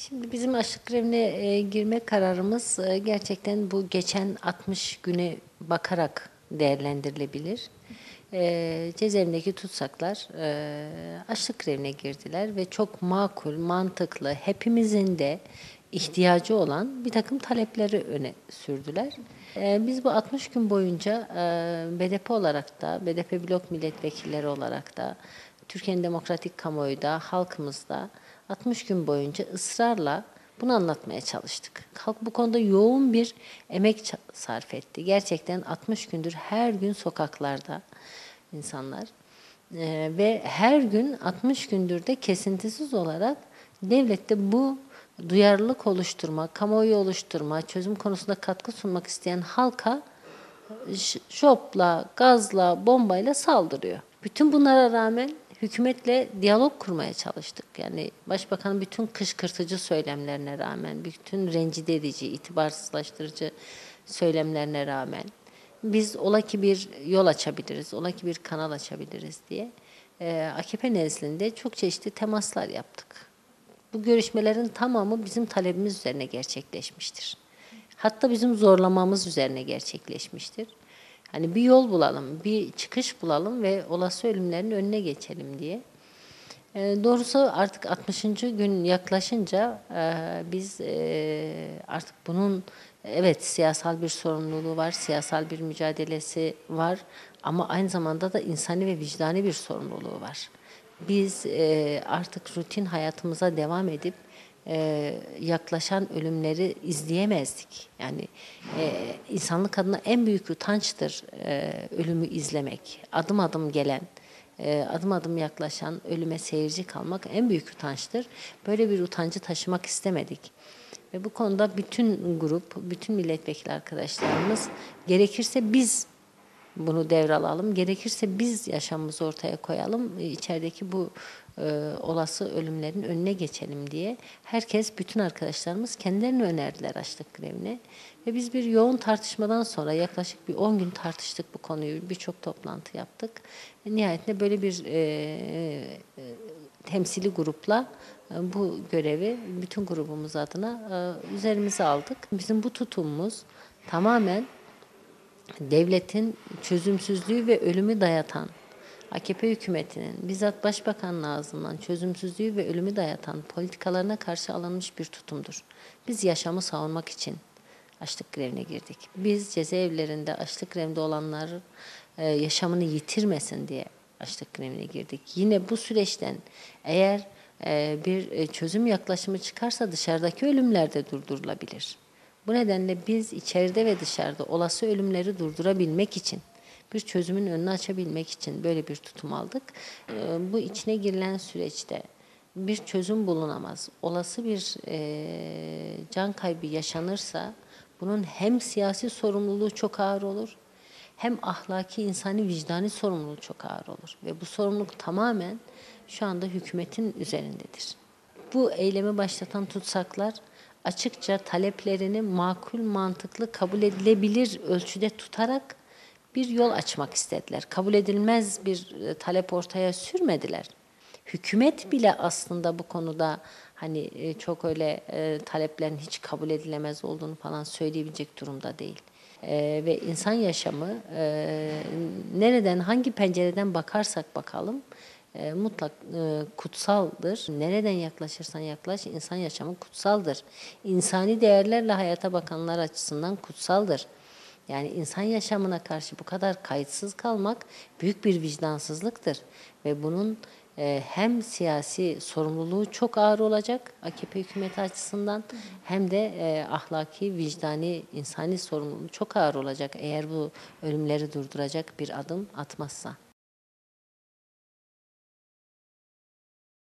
Şimdi bizim açlık grevine girme kararımız gerçekten bu geçen 60 güne bakarak değerlendirilebilir. Cezaevindeki tutsaklar açlık grevine girdiler ve çok makul, mantıklı, hepimizin de ihtiyacı olan bir takım talepleri öne sürdüler. Biz bu 60 gün boyunca BDP olarak da, BDP blok milletvekilleri olarak da, Türkiye'nin demokratik kamuoyu da, halkımız da 60 gün boyunca ısrarla bunu anlatmaya çalıştık. Halk bu konuda yoğun bir emek sarf etti. Gerçekten 60 gündür her gün sokaklarda insanlar ve her gün 60 gündür de kesintisiz olarak devlette bu duyarlılık oluşturma, kamuoyu oluşturma, çözüm konusunda katkı sunmak isteyen halka şopla, gazla, bombayla saldırıyor. Bütün bunlara rağmen hükümetle diyalog kurmaya çalıştık. Yani başbakanın bütün kışkırtıcı söylemlerine rağmen, bütün rencide edici, itibarsızlaştırıcı söylemlerine rağmen biz ola ki bir yol açabiliriz, ola ki bir kanal açabiliriz diye AKP nezdinde çok çeşitli temaslar yaptık. Bu görüşmelerin tamamı bizim talebimiz üzerine gerçekleşmiştir. Hatta bizim zorlamamız üzerine gerçekleşmiştir. Hani bir yol bulalım, bir çıkış bulalım ve olası ölümlerin önüne geçelim diye. Doğrusu artık 60. gün yaklaşınca biz artık bunun evet siyasal bir sorumluluğu var, siyasal bir mücadelesi var ama aynı zamanda da insani ve vicdani bir sorumluluğu var. Biz artık rutin hayatımıza devam edip yaklaşan ölümleri izleyemezdik. Yani insanlık adına en büyük utançtır ölümü izlemek. Adım adım gelen, adım adım yaklaşan ölüme seyirci kalmak en büyük utançtır. Böyle bir utancı taşımak istemedik. Ve bu konuda bütün grup, bütün milletvekili arkadaşlarımız gerekirse biz bunu devralalım, gerekirse biz yaşamımızı ortaya koyalım, içerideki bu olası ölümlerin önüne geçelim diye herkes, bütün arkadaşlarımız kendilerini önerdiler açlık grevine. Ve biz bir yoğun tartışmadan sonra yaklaşık bir 10 gün tartıştık bu konuyu, birçok toplantı yaptık. Nihayetinde böyle bir temsili grupla bu görevi bütün grubumuz adına üzerimize aldık. Bizim bu tutumumuz tamamen devletin çözümsüzlüğü ve ölümü dayatan, AKP hükümetinin bizzat başbakanın ağzından çözümsüzlüğü ve ölümü dayatan politikalarına karşı alınmış bir tutumdur. Biz yaşamı savunmak için açlık grevine girdik. Biz cezaevlerinde açlık grevinde olanlar yaşamını yitirmesin diye açlık grevine girdik. Yine bu süreçten eğer bir çözüm yaklaşımı çıkarsa dışarıdaki ölümler de durdurulabilir. Bu nedenle biz içeride ve dışarıda olası ölümleri durdurabilmek için, bir çözümün önünü açabilmek için böyle bir tutum aldık. Bu içine girilen süreçte bir çözüm bulunamaz. Olası bir can kaybı yaşanırsa bunun hem siyasi sorumluluğu çok ağır olur, hem ahlaki, insani, vicdani sorumluluğu çok ağır olur. Ve bu sorumluluk tamamen şu anda hükümetin üzerindedir. Bu eylemi başlatan tutsaklar açıkça taleplerini makul, mantıklı, kabul edilebilir ölçüde tutarak bir yol açmak istediler. Kabul edilmez bir talep ortaya sürmediler. Hükümet bile aslında bu konuda hani çok öyle taleplerin hiç kabul edilemez olduğunu falan söyleyebilecek durumda değil. Ve insan yaşamı nereden, hangi pencereden bakarsak bakalım mutlak kutsaldır. Nereden yaklaşırsan yaklaş, insan yaşamı kutsaldır. İnsani değerlerle hayata bakanlar açısından kutsaldır. Yani insan yaşamına karşı bu kadar kayıtsız kalmak büyük bir vicdansızlıktır. Ve bunun hem siyasi sorumluluğu çok ağır olacak AKP hükümeti açısından hem de ahlaki, vicdani, insani sorumluluğu çok ağır olacak eğer bu ölümleri durduracak bir adım atmazsa.